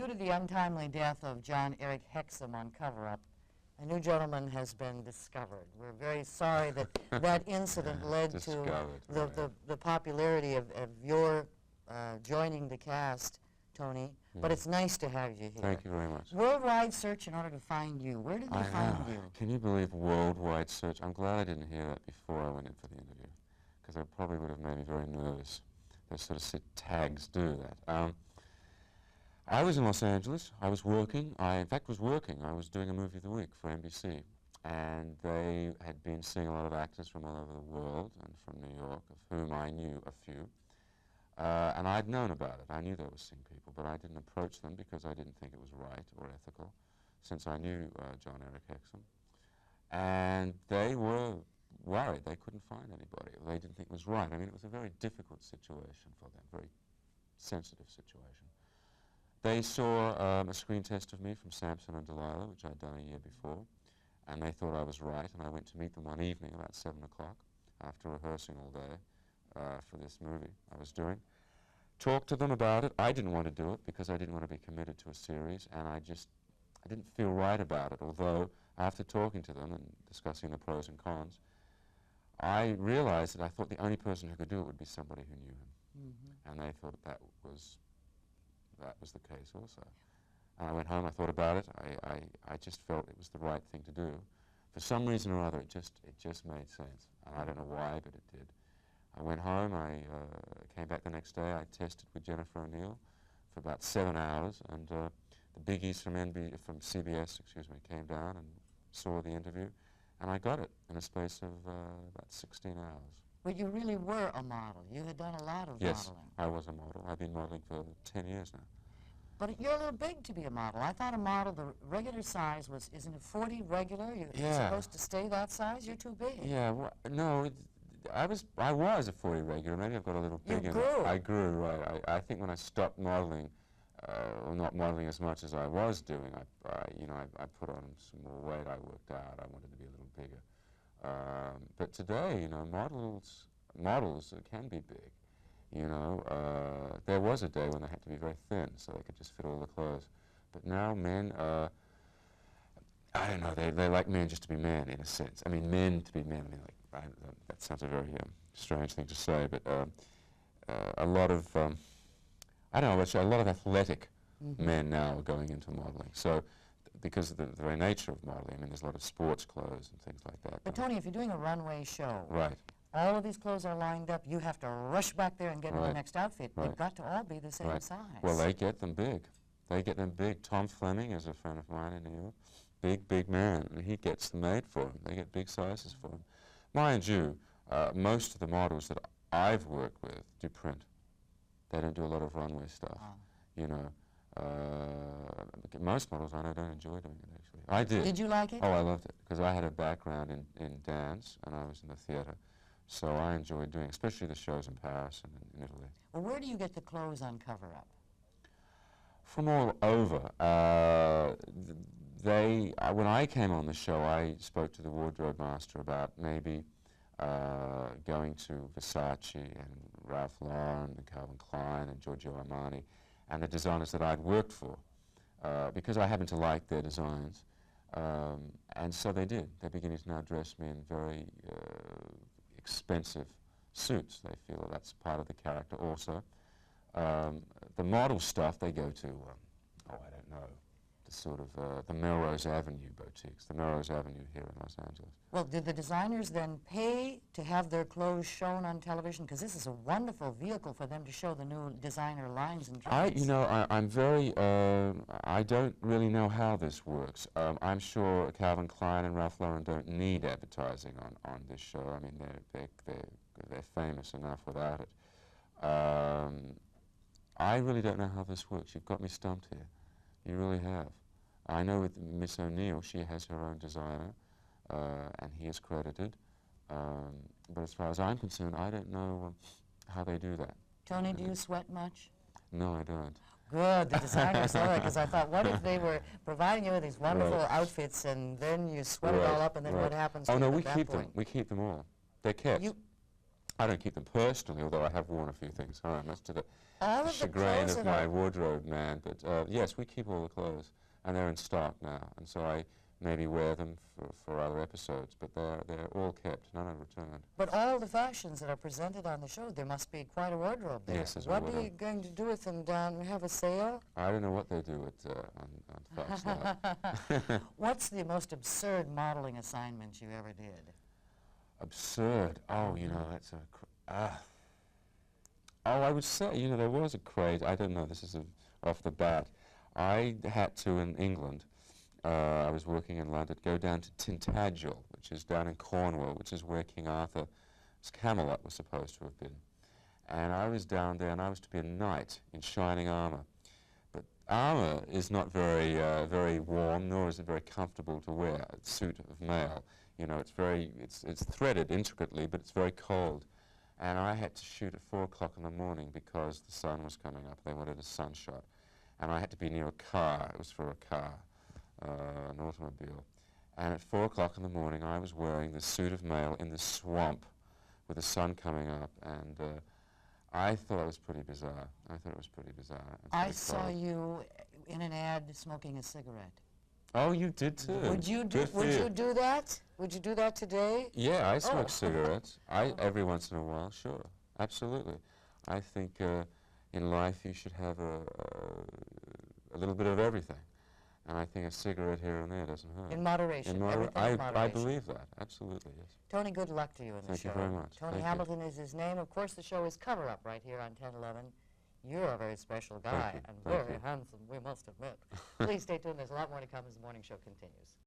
Due to the untimely death of John Eric Hexum on Cover Up, a new gentleman has been discovered. We're very sorry that that incident led to the popularity of your joining the cast, Tony. Yeah. But it's nice to have you here. Thank you very much. Worldwide search in order to find you. Where did they find you? Can you believe worldwide search? I'm glad I didn't hear that before I went in for the interview, because it probably would have made me very nervous. Those sort of tags do that. I was in Los Angeles. I was working. In fact, was working. I was doing a movie of the week for NBC, and they had been seeing a lot of actors from all over the world and from New York, of whom I knew a few. And I'd known about it. I knew they were seeing people, but I didn't approach them because I didn't think it was right or ethical, since I knew John Eric Hexum. And they were worried. They couldn't find anybody. They didn't think it was right. I mean, it was a very difficult situation for them, very sensitive situation. They saw a screen test of me from Samson and Delilah, which I'd done a year before, and they thought I was right, and I went to meet them one evening about 7 o'clock after rehearsing all day for this movie I was doing. Talked to them about it. I didn't want to do it because I didn't want to be committed to a series, and I didn't feel right about it, although after talking to them and discussing the pros and cons, I realized that I thought the only person who could do it would be somebody who knew him. Mm-hmm. And they thought that was the case also. And I went home, I thought about it, I just felt it was the right thing to do. For some reason or other, it just made sense. And I don't know why, but it did. I went home, I came back the next day, I tested with Jennifer O'Neill for about 7 hours, and the biggies from CBS, came down and saw the interview, and I got it in a space of about 16 hours. But you really were a model. You had done a lot of modeling. Yes, I was a model. I've been modeling for 10 years now. But you're a little big to be a model. I thought a model, the regular size was, isn't it 40 regular? You're supposed to stay that size? You're too big. Yeah, well, no, I was a 40 regular. Maybe I've got a little big. You grew. I grew, right. I think when I stopped modeling, well, not modeling as much as I was doing, I put on some more weight. I worked out. I wanted to be a little bigger. But today, models can be big. There was a day when they had to be very thin so they could just fit all the clothes. But now men, I don't know, they like men just to be men in a sense. I mean, men to be men. I mean, that sounds a very strange thing to say, but a lot of, I don't know, a lot of athletic men now are going into modeling. So, because of the very nature of modeling, I mean, there's a lot of sports clothes and things like that. But Tony, if you're doing a runway show, right, all of these clothes are lined up, you have to rush back there and get into the next outfit. They've got to all be the same size. Well, they get them big. They get them big. Tom Fleming is a friend of mine in New York. Big man, and he gets them made for him. They get big sizes for him. Mind you, most of the models that I've worked with do print. They don't do a lot of runway stuff, most models I know don't enjoy doing it, actually. I did. Did you like it? Oh, I loved it, because I had a background in dance, and I was in the theater, so I enjoyed doing, especially the shows in Paris and in Italy. Well, where do you get the clothes on Cover Up? From all over. When I came on the show, I spoke to the wardrobe master about maybe going to Versace and Ralph Lauren and Calvin Klein and Giorgio Armani and the designers that I'd worked for, because I happen to like their designs. And so they did. They're beginning to now dress me in very expensive suits. They feel that's part of the character also. The model stuff, they go to, I don't know, the sort of the Melrose Avenue boutiques, the Melrose Avenue here in Los Angeles. Well, did the designers then pay to have their clothes shown on television? Because this is a wonderful vehicle for them to show the new designer lines and trends. I'm very, I don't really know how this works. I'm sure Calvin Klein and Ralph Lauren don't need advertising on this show. I mean, they're famous enough without it. I really don't know how this works. You've got me stumped here. You really have. I know with Miss O'Neill, she has her own designer, and he is credited. But as far as I'm concerned, I don't know how they do that. Tony, do you sweat much? No, I don't. Good, the designers know that, because I thought, what if they were providing you with these wonderful outfits, and then you sweat it all up, and then what happens to you at that point? We keep them all. They're kept. I don't keep them personally, although I have worn a few things home, much to the All of the chagrin clothes of that my are wardrobe man. But yes, we keep all the clothes, and they're in stock now, and so I maybe wear them for other episodes, but they're all kept, none are returned. But all the fashions that are presented on the show, there must be quite a wardrobe there. Yes, there's a What wardrobe. are you going to do with them down? Have a sale? I don't know what they do on Fox now. What's the most absurd modeling assignment you ever did? Absurd. Oh, you know, that's oh, I would say, you know, there was a craze. I don't know, this is off the bat. I had to, in England, I was working in London, go down to Tintagel, which is down in Cornwall, which is where King Arthur's Camelot was supposed to have been. And I was down there, and I was to be a knight in shining armour. But armour is not very, very warm, nor is it very comfortable to wear, a suit of mail. You know, it's threaded intricately, but it's very cold. And I had to shoot at 4 o'clock in the morning because the sun was coming up. They wanted a sun shot. And I had to be near a car. It was for a car, an automobile. And at 4 o'clock in the morning, I was wearing the suit of mail in the swamp with the sun coming up. And I thought it was pretty bizarre. I thought it was pretty bizarre. I saw you in an ad smoking a cigarette. Oh, you did too. Would you do that? Would you do that today? Yeah, I smoke cigarettes. Every once in a while, sure, absolutely. I think in life you should have a little bit of everything, and I think a cigarette here and there doesn't hurt. In moderation. I believe that, absolutely, yes. Tony, good luck to you in the show. Thank you very much. Tony Hamilton is his name. Of course, the show is Cover Up right here on 1011. You're a very special guy and very handsome, we must admit. Please stay tuned. There's a lot more to come as the morning show continues.